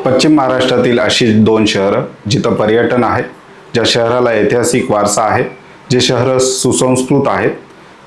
पश्चिम महाराष्ट्रातील अशी दोन शहरं जिथं पर्यटन आहे, ज्या शहराला ऐतिहासिक वारसा आहे, जे शहरं सुसंस्कृत आहेत,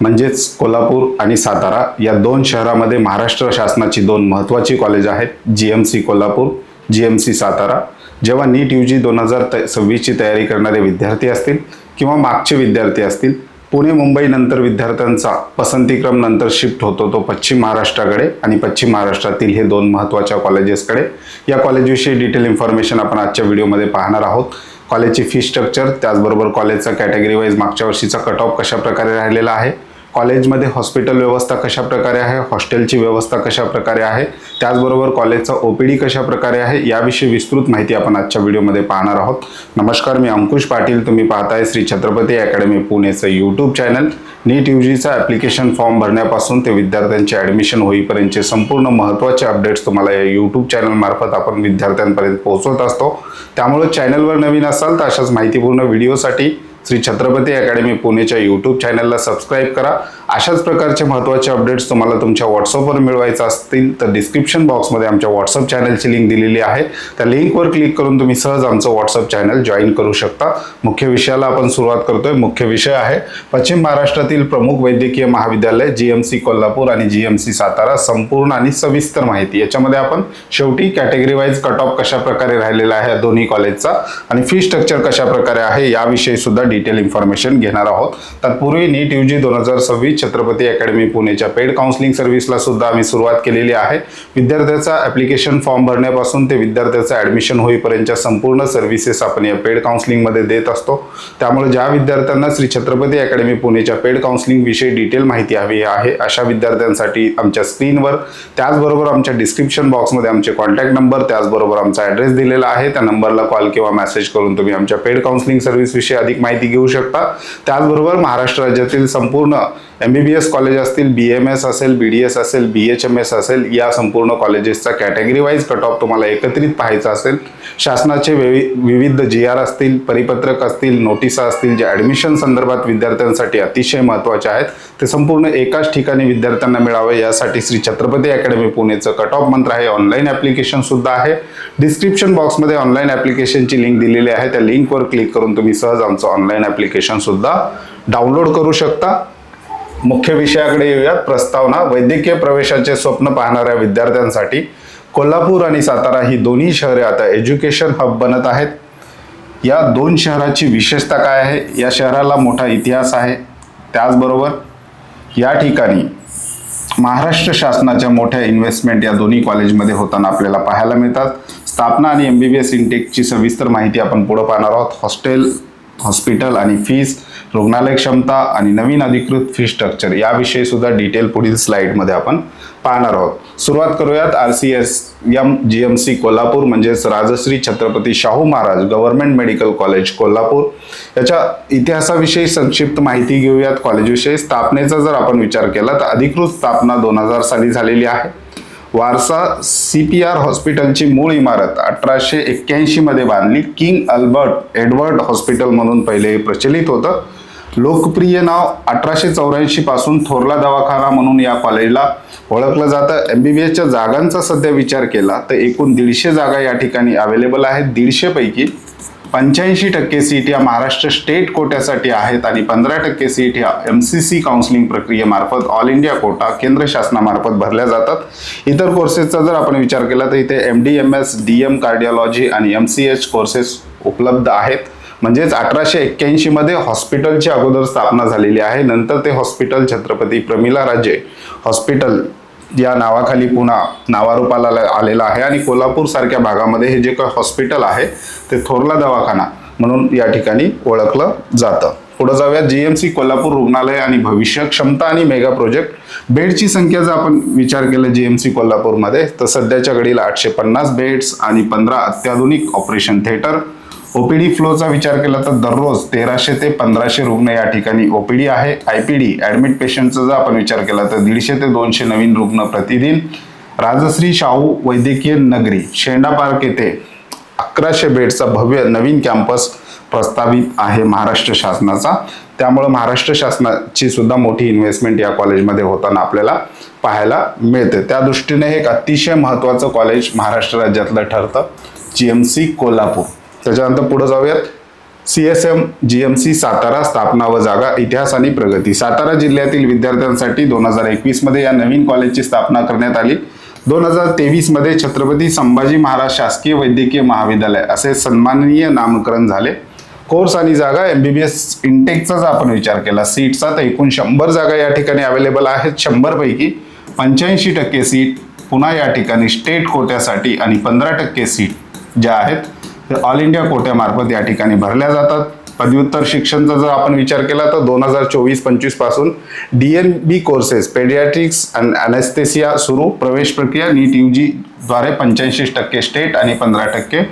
म्हणजेच कोल्हापूर आणि सातारा या दोन शहरामध्ये महाराष्ट्र शासनाची दोन महत्त्वाची कॉलेज आहेत, GMC कोल्हापूर, GMC सातारा. जेव्हा नीट UG 2026ची तयारी करणारे विद्यार्थी असतील किंवा मागचे विद्यार्थी असतील, पुणे मुंबई नंतर विद्यार्थ्यांचा पसंतीक्रम नंतर शिफ्ट होतो तो पश्चिम महाराष्ट्राकडे आणि पश्चिम महाराष्ट्रातील हे दोन महत्त्वाच्या कॉलेजेसकडे. या कॉलेजविषयी डिटेल इन्फॉर्मेशन आपण आजच्या व्हिडिओमध्ये पाहणार आहोत. कॉलेजची फी स्ट्रक्चर, त्याचबरोबर कॉलेजचा कॅटेगरी वाईज मागच्या वर्षीचा कट ऑफ कशा प्रकारे राहिलेला आहे, कॉलेजमध्ये हॉस्पिटल व्यवस्था कशा प्रकारे आहे, हॉस्टेलची व्यवस्था कशा प्रकारे आहे, त्याचबरोबर कॉलेजचा OPD कशा प्रकारे आहे, याविषयी विस्तृत माहिती आपण आजच्या व्हिडिओमध्ये पाहणार आहोत. नमस्कार, मी अंकुश पाटील. तुम्ही पाहताय श्री छत्रपती अकॅडमी पुणेचं यूट्यूब चॅनल. नीट UGचा ॲप्लिकेशन फॉर्म भरण्यापासून ते विद्यार्थ्यांचे ॲडमिशन होईपर्यंतचे संपूर्ण महत्त्वाचे अपडेट्स तुम्हाला या यूट्यूब चॅनलमार्फत आपण विद्यार्थ्यांपर्यंत पोहोचवत असतो. त्यामुळे चॅनलवर नवीन असाल तर अशाच माहितीपूर्ण व्हिडिओसाठी श्री छत्रपती अकॅडमी पुणेच्या यूट्यूब चॅनलला सबस्क्राईब करा. अशाच प्रकारचे महत्त्वाचे अपडेट्स तुम्हाला तुमच्या व्हॉट्सअपवर मिळवायचे असतील तर डिस्क्रिप्शन बॉक्समध्ये आमच्या व्हॉट्सअप चॅनलची लिंक दिलेली आहे. त्या लिंकवर क्लिक करून तुम्ही सहज आमचं व्हॉट्सअप चॅनल जॉईन करू शकता. मुख्य विषयाला आपण सुरुवात करतोय. मुख्य विषय आहे पश्चिम महाराष्ट्रातील प्रमुख वैद्यकीय महाविद्यालय GMC कोल्हापूर आणि GMC सातारा. संपूर्ण आणि सविस्तर माहिती याच्यामध्ये आपण शेवटी कॅटेगरी वाईज कट ऑफ कशा प्रकारे राहिलेला आहे दोन्ही कॉलेजचा आणि फी स्ट्रक्चर कशा प्रकारे आहे याविषयी सुद्धा डिटेल इन्फॉर्मेशन घेणार आहोत. तत्पूर्वी नीट UG 2026 छत्रपती अकॅडमी पुणेच्या पेड काउन्सिलिंग सर्व्हिसला सुद्धा आम्ही सुरुवात केलेली आहे. विद्यार्थ्याचा ॲप्लिकेशन फॉर्म भरण्यापासून ते विद्यार्थ्याचं ॲडमिशन होईपर्यंतच्या संपूर्ण सर्व्हिसेस आपण या पेड काउन्सिलिंगमध्ये देत असतो. त्यामुळे ज्या विद्यार्थ्यांना श्री छत्रपती अकॅडमी पुणेच्या पेड काउन्सिलिंग विषयी डिटेल माहिती हवी आहे अशा विद्यार्थ्यांसाठी आमच्या स्क्रीनवर, त्याचबरोबर आमच्या डिस्क्रिप्शन बॉक्समध्ये आमचे कॉन्टॅक्ट नंबर, त्याचबरोबर आमचा ॲड्रेस दिलेला आहे. त्या नंबरला कॉल किंवा मेसेज करून तुम्ही आमच्या पेड काउन्सिलिंग सर्व्हिसविषयी अधिक माहिती घेऊ शकता. त्याचबरोबर महाराष्ट्र राज्यातील संपूर्ण MBBS कॉलेज असतील, BMS असेल, BDS असेल, BHMS असेल, या संपूर्ण कॉलेजेसचा कॅटेगरी वाईज कट ऑफ तुम्हाला एकत्रित पाहायचा असेल, शासनाचे विविध GR असतील, परिपत्रक असतील, नोटिसा असतील, जे ॲडमिशन संदर्भात विद्यार्थ्यांसाठी अतिशय महत्त्वाचे आहेत, ते संपूर्ण एकाच ठिकाणी विद्यार्थ्यांना मिळावे यासाठी श्री छत्रपती अकॅडमी पुणेचं कट ऑफ मंत्र आहे. ऑनलाईन ॲप्लिकेशन सुद्धा आहे. डिस्क्रिप्शन बॉक्समध्ये ऑनलाईन ॲप्लिकेशनची लिंक दिलेली आहे. त्या लिंकवर क्लिक करून तुम्ही सहज आमचं ऑनलाईन ॲप्लिकेशन सुद्धा डाउनलोड करू शकता. मुख्य विषयाकडे येऊयात. प्रस्तावना. वैद्यकीय प्रवेशाचे स्वप्न पाहणाऱ्या विद्यार्थ्यांसाठी कोल्हापूर आणि सातारा ही दोन्ही शहरे आता एज्युकेशन हब बनत आहेत. या दोन शहराची विशेषता काय आहे? या शहराला मोठा इतिहास आहे. त्याचबरोबर या ठिकाणी महाराष्ट्र शासनाच्या मोठ्या इन्व्हेस्टमेंट या दोन्ही कॉलेजमध्ये होताना आपल्याला पाहायला मिळतात. स्थापना आणि MBBS इनटेकची सविस्तर माहिती आपण पुढे पाहणार आहोत. हॉस्टेल, हॉस्पिटल आणि फीस, रुग्णालय क्षमता आणि नवीन अधिकृत फी स्ट्रक्चर याविषयी सुद्धा डिटेल पुढील स्लाइडमध्ये आपण पाहणार आहोत. सुरुवात करूयात. RCSM GMC कोल्हापूर म्हणजेच Rajarshi Chhatrapati Shahu Maharaj government medical college Kolhapur याच्या इतिहासाविषयी संक्षिप्त माहिती घेऊयात. कॉलेजविषयी स्थापनेचा जर आपण विचार केला तर अधिकृत स्थापना 2000 साली झालेली आहे. वारसा. CPR हॉस्पिटलची मूळ इमारत 1881 मध्ये बांधली. किंग अल्बर्ट एडवर्ड हॉस्पिटल म्हणून पहिले प्रचलित होतं. लोकप्रिय नाव 1884 पासून थोरला दवाखाना म्हणून या कॉलेजला ओळखलं जातं. MBBSच्या जागांचा सध्या विचार केला तर एकूण 150 जागा या ठिकाणी अवेलेबल आहेत. 150 पैकी 85% सीट या महाराष्ट्र स्टेट कोट्यासाठी आहेत आणि 15% सीट ह्या MCC काउन्सिलिंग प्रक्रियेमार्फत ऑल इंडिया कोटा केंद्र शासनामार्फत भरल्या जातात. इतर कोर्सेसचा जर आपण विचार केला तर इथे MD MS DM कार्डिओलॉजी आणि MCH कोर्सेस उपलब्ध आहेत. म्हणजेच 1881 मध्ये हॉस्पिटलची अगोदर स्थापना झालेली आहे. नंतर ते हॉस्पिटल छत्रपती प्रमिला राजे हॉस्पिटल या नावाखाली पुन्हा नावारूपाला आलेलं आहे आणि कोल्हापूर सारख्या भागामध्ये हे जे काही हॉस्पिटल आहे ते थोरला दवाखाना म्हणून या ठिकाणी ओळखलं जातं. पुढे जाऊया. GMC कोल्हापूर रुग्णालय आणि भविष्य, क्षमता आणि मेगा प्रोजेक्ट. बेडची संख्या जर आपण विचार केला GMC कोल्हापूरमध्ये तर सध्याच्या घडीला 850 बेड्स आणि 15 अत्याधुनिक ऑपरेशन थिएटर. OPD फ्लोचा विचार केला तर दररोज 1300 ते 1500 रुग्ण या ठिकाणी OPD आहे. IPD ॲडमिट पेशंटचा जर आपण विचार केला तर 150 ते 200 नवीन रुग्ण प्रतिदिन. राजश्री शाहू वैद्यकीय नगरी शेंडा पार्क येथे 1100 बेडचा भव्य नवीन कॅम्पस प्रस्तावित आहे महाराष्ट्र शासनाचा. त्यामुळे महाराष्ट्र शासनाची सुद्धा मोठी इन्व्हेस्टमेंट या कॉलेजमध्ये होताना आपल्याला पाहायला मिळते. त्या दृष्टीने हे एक अतिशय महत्त्वाचं कॉलेज महाराष्ट्र राज्यातलं ठरतं, GMC कोल्हापूर. त्याच्यानंतर पुढे जाऊयात. CSM GMC सातारा, स्थापना व जागा, इतिहास आणि प्रगती. सातारा जिल्ह्यातील विद्यार्थ्यांसाठी 2021 मध्ये या नवीन कॉलेजची स्थापना करण्यात आली. 2023 मध्ये छत्रपती संभाजी महाराज शासकीय वैद्यकीय महाविद्यालय असे सन्माननीय नामकरण झाले. कोर्स आणि जागा MBBS इंटेकचा जर आपण विचार केला सीटचा, तर एकूण 100 जागा या ठिकाणी अवेलेबल आहेत. 100 पैकी 85% सीट पुन्हा या ठिकाणी स्टेट कोट्यासाठी आणि 15% सीट ज्या आहेत ते ऑल इंडिया कोट्यामार्फत या ठिकाणी भरल्या जातात. पदव्युत्तर शिक्षणचा जर आपण विचार केला तर 2024-25 पासून DNB कोर्सेस, पेडियाट्रिक्स आणि अनेस्थेसिया सुरू. प्रवेश प्रक्रिया नीट UG द्वारे 85% स्टेट आणि 15%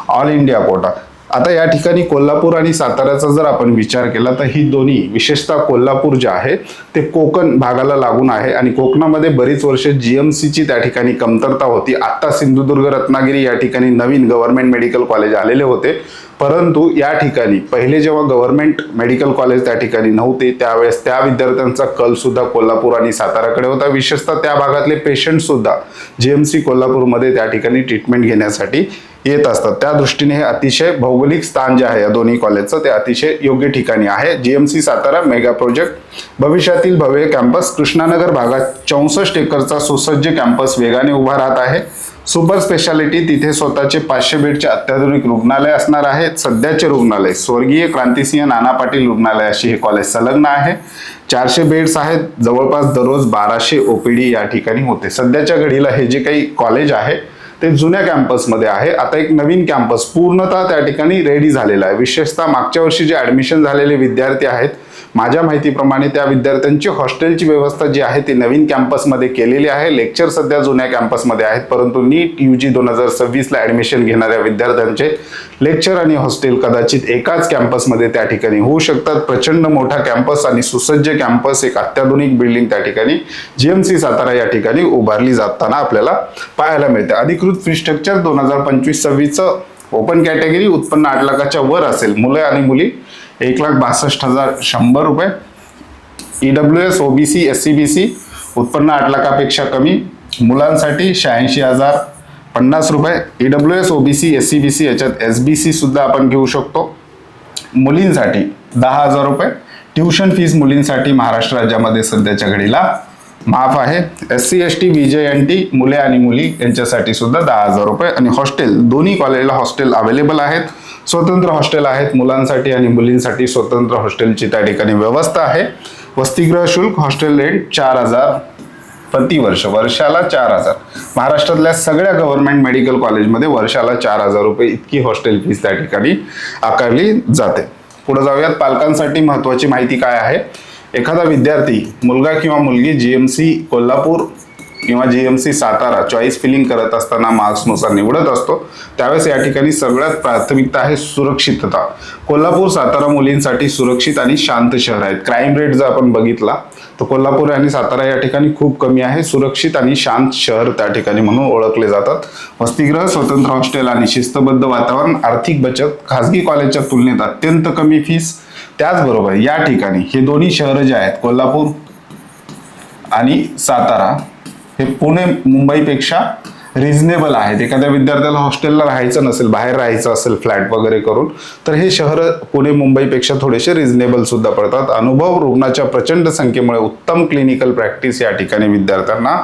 ऑल इंडिया कोटा. आता या ठिकाणी कोल्हापूर आणि साताऱ्याचा जर आपण विचार केला तर ही दोन्ही, विशेषतः कोल्हापूर जे आहे ते कोकण भागाला लागून आहे आणि कोकणामध्ये बरीच वर्ष GMCची त्या ठिकाणी कमतरता होती. आता सिंधुदुर्ग, रत्नागिरी या ठिकाणी नवीन गव्हर्नमेंट मेडिकल कॉलेज आलेले होते, परंतु या ठिकाणी पहिले जेव्हा गव्हर्नमेंट मेडिकल कॉलेज त्या ठिकाणी नव्हते त्यावेळेस त्या विद्यार्थ्यांचा कल सुद्धा कोल्हापूर आणि साताराकडे होता. विशेषतः त्या भागातले पेशंट सुद्धा GMC कोल्हापूरमध्ये त्या ठिकाणी ट्रीटमेंट घेण्यासाठी येत असतात. त्या दृष्टीने हे अतिशय भौगोलिक स्थान जे आहे या दोन्ही कॉलेजचं ते अतिशय योग्य ठिकाणी आहे. GMC सातारा मेगा प्रोजेक्ट, भविष्यातील भव्य कॅम्पस. कृष्णानगर भागात 64 एकरचा सुसज्ज कॅम्पस वेगाने उभा राहत आहे. सुपर स्पेशालिटी, तिथे स्वतःचे 500 बेडचे अत्याधुनिक रुग्णालय असणार आहे. सध्याचे रुग्णालय स्वर्गीय क्रांतिसिंह नाना पाटील रुग्णालयाशी हे कॉलेज संलग्न आहे. 400 बेड्स आहेत. जवळपास दररोज 1200 OPD या ठिकाणी होते. सध्याच्या घडीला हे जे काही कॉलेज आहे ते जुन्या कॅम्पसमध्ये आहे. आता एक नवीन कॅम्पस पूर्णतः त्या ठिकाणी रेडी झालेला आहे. विशेषतः मागच्या वर्षी जे ऍडमिशन झालेले विद्यार्थी आहेत, माझ्या माहितीप्रमाणे त्या विद्यार्थ्यांची हॉस्टेलची व्यवस्था जी आहे ती नवीन कॅम्पसमध्ये केलेली आहे. लेक्चर सध्या जुन्या कॅम्पसमध्ये आहेत, परंतु नीट UG 2026 ला ऍडमिशन घेणाऱ्या विद्यार्थ्यांचे लेक्चर आणि हॉस्टेल कदाचित एकाच कॅम्पसमध्ये त्या ठिकाणी होऊ शकतात. प्रचंड मोठा कॅम्पस आणि सुसज्ज कॅम्पस, एक अत्याधुनिक बिल्डिंग त्या ठिकाणी GMC सातारा या ठिकाणी उभारली जाताना आपल्याला पाहायला मिळते. अधिकृत फी स्ट्रक्चर 2025-26 ओपन कॅटेगरी उत्पन्न 8 लाखाच्या वर असेल. मुलं आणि मुली 1,62,100 रुपये. EWS OBC SCBC उत्पन्न 8 लाखापेक्षा कमी. मुलांसाठी 86,050 रुपये. EWS OBC SCBC याच्यात SBC सुद्धा आपण घेऊ शकतो. मुलींसाठी 10,000 रुपये. ट्युशन फीस मुलींसाठी महाराष्ट्र राज्यामध्ये सध्याच्या घडीला माफ आहे. SC ST VJNT मुले आणि मुली यांच्यासाठी सुद्धा 10,000 रुपये. आणि हॉस्टेल, दोन्ही कॉलेजला हॉस्टेल अवेलेबल आहेत. स्वतंत्र हॉस्टेल आहेत. मुलांसाठी आणि मुलींसाठी स्वतंत्र हॉस्टेलची त्या ठिकाणी व्यवस्था आहे. वसतिगृह शुल्क, हॉस्टेल रेट 4,000 प्रतिवर्ष, वर्षाला 4,000. महाराष्ट्रातल्या सगळ्या गव्हर्नमेंट मेडिकल कॉलेजमध्ये वर्षाला 4,000 रुपये इतकी हॉस्टेल फीस त्या ठिकाणी आकारली जाते. पुढे जाऊयात. पालकांसाठी महत्त्वाची माहिती काय आहे. एखादा विद्यार्थी, मुलगा किंवा मुलगी GMC कोल्हापूर किंवा GMC सातारा चॉईस फिलिंग करत असताना मार्क्सनुसार निवडत असतो, त्यावेळेस या ठिकाणी सगळ्यात प्राथमिकता आहे सुरक्षितता. कोल्हापूर सातारा मुलींसाठी सुरक्षित आणि शांत शहर आहेत. क्राईम रेट जर आपण बघितला तर कोल्हापूर आणि सातारा या ठिकाणी खूप कमी आहे. सुरक्षित आणि शांत शहर त्या ठिकाणी म्हणून ओळखले जातात. वसतिगृह, स्वतंत्र हॉस्टेल आणि शिस्तबद्ध वातावरण, आर्थिक बचत, खासगी कॉलेजच्या तुलनेत अत्यंत कमी फीस. त्याचबरोबर या ठिकाणी हे दोन्ही शहरं जे आहेत कोल्हापूर आणि सातारा हे पुणे मुंबईपेक्षा रिझनेबल आहेत. एखाद्या विद्यार्थ्याला हॉस्टेलला राहायचं नसेल, बाहेर राहायचं असेल फ्लॅट वगैरे करून, तर हे शहर पुणे मुंबईपेक्षा थोडेसे रिझनेबल सुद्धा पडतात. अनुभव, रुग्णाच्या प्रचंड संख्येमुळे उत्तम क्लिनिकल प्रॅक्टिस या ठिकाणी विद्यार्थ्यांना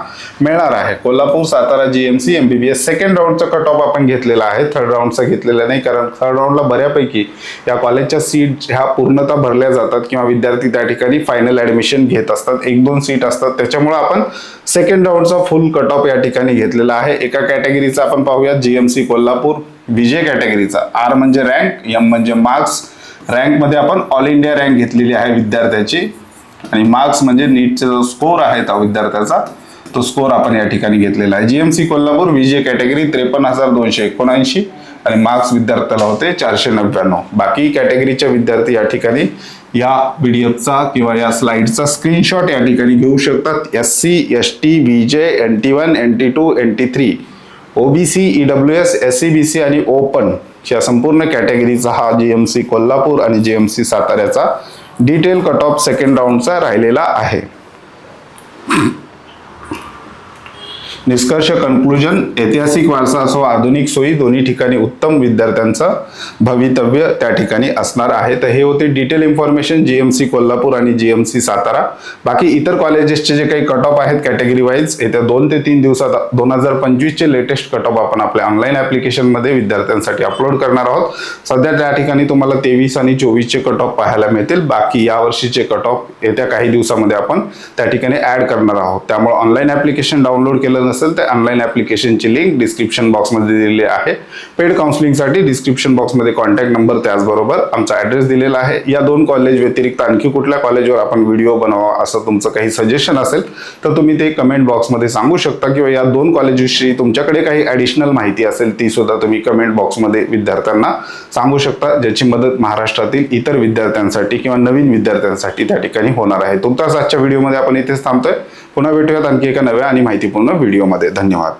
मिळणार आहे. Kolhapur Satara GMC MBBS second राऊंडचा कट ऑफ आपण घेतलेला आहे, थर्ड राऊंडचा घेतलेला नाही, कारण थर्ड राऊंडला बऱ्यापैकी या कॉलेजच्या सीट ह्या पूर्णतः भरल्या जातात किंवा विद्यार्थी त्या ठिकाणी फायनल ऍडमिशन घेत असतात. 1-2 सीट असतात, त्याच्यामुळे आपण सेकंड राऊंडचा फुल कट ऑफ या ठिकाणी घेतलेला आहे. एका कॅटेगरीचा आपण पाहूया GMC कोल्हापूर. विजय कॅटेगरीचा R म्हणजे रँक, M म्हणजे मार्क्स. रँक मध्ये आपण ऑल इंडिया रँक घेतलेली आहे विद्यार्थ्याची आणि मार्क्स म्हणजे नीटचा जो स्कोर आहे त्या विद्यार्थ्याचा तो स्कोर आपण या ठिकाणी घेतलेला आहे. GMC कोल्हापूर विजय कॅटेगरी 53,279 आणि मार्क्स विद्यार्थ्याला होते 499. बाकी कॅटेगरीच्या विद्यार्थी या ठिकाणी या पीडीएफचा किंवा या स्लाइडचा स्क्रीनशॉट या ठिकाणी घेऊ शकतात. SC ST VJ NT1 NT2 NT3 OBC EWS SCBC आणि ओपन या संपूर्ण कॅटेगरीचा हा GMC कोल्हापूर आणि GMC साताऱ्याचा डिटेल कट ऑफ सेकंड राऊंडचा राहिलेला आहे. निष्कर्ष कन्क्लुजन, ऐतिहासिक वारसा असो आधुनिक सोयी दोन्ही ठिकाणी उत्तम विद्यार्थ्यांचं भवितव्य त्या ठिकाणी असणार आहे. तर हे होते डिटेल इन्फॉर्मेशन GMC कोल्हापूर आणि GMC सातारा. बाकी इतर कॉलेजेसचे जे काही कट ऑफ आहेत कॅटेगरी वाईज येत्या 2 ते 3 दिवसात 2025 चे लेटेस्ट कट ऑफ आपण आपल्या ऑनलाईन ऍप्लिकेशन मध्ये विद्यार्थ्यांसाठी अपलोड करणार आहोत. सध्या त्या ठिकाणी तुम्हाला 23 आणि 24 चे कट ऑफ पाहायला मिळतील. बाकी या वर्षीचे कट ऑफ येत्या काही दिवसामध्ये आपण त्या ठिकाणी ऍड करणार आहोत. त्यामुळे ऑनलाईन ऍप्लिकेशन डाउनलोड केलं नसेल तर ऑनलाईन ऍप्लिकेशनची लिंक डिस्क्रिप्शन बॉक्समध्ये दिलेली आहे. पेड काउन्सिलिंगसाठी डिस्क्रिप्शन बॉक्समध्ये कॉन्टॅक्ट नंबर त्याचबरोबर आमचा ॲड्रेस दिलेला आहे. या 2 कॉलेज व्यतिरिक्त आणखी कुठल्या कॉलेजवर आपण व्हिडिओ बनवा असं तुमचं काही सजेशन असेल तर तुम्ही ते कमेंट बॉक्समध्ये सांगू शकता किंवा या 2 कॉलेजेसची तुमच्याकडे काही ॲडिशनल माहिती असेल ती सुद्धा तुम्ही कमेंट बॉक्समध्ये विद्यार्थ्यांना सांगू शकता, ज्याची मदत महाराष्ट्रातील इतर विद्यार्थ्यांसाठी किंवा नवीन विद्यार्थ्यांसाठी त्या ठिकाणी होणार आहे. तुमच्याच आजच्या व्हिडिओमध्ये आपण इथेच थांबतोय. पुन्हा भेटूयात आणखी एका नव्या आणि माहितीपूर्ण व्हिडिओमध्ये. धन्यवाद.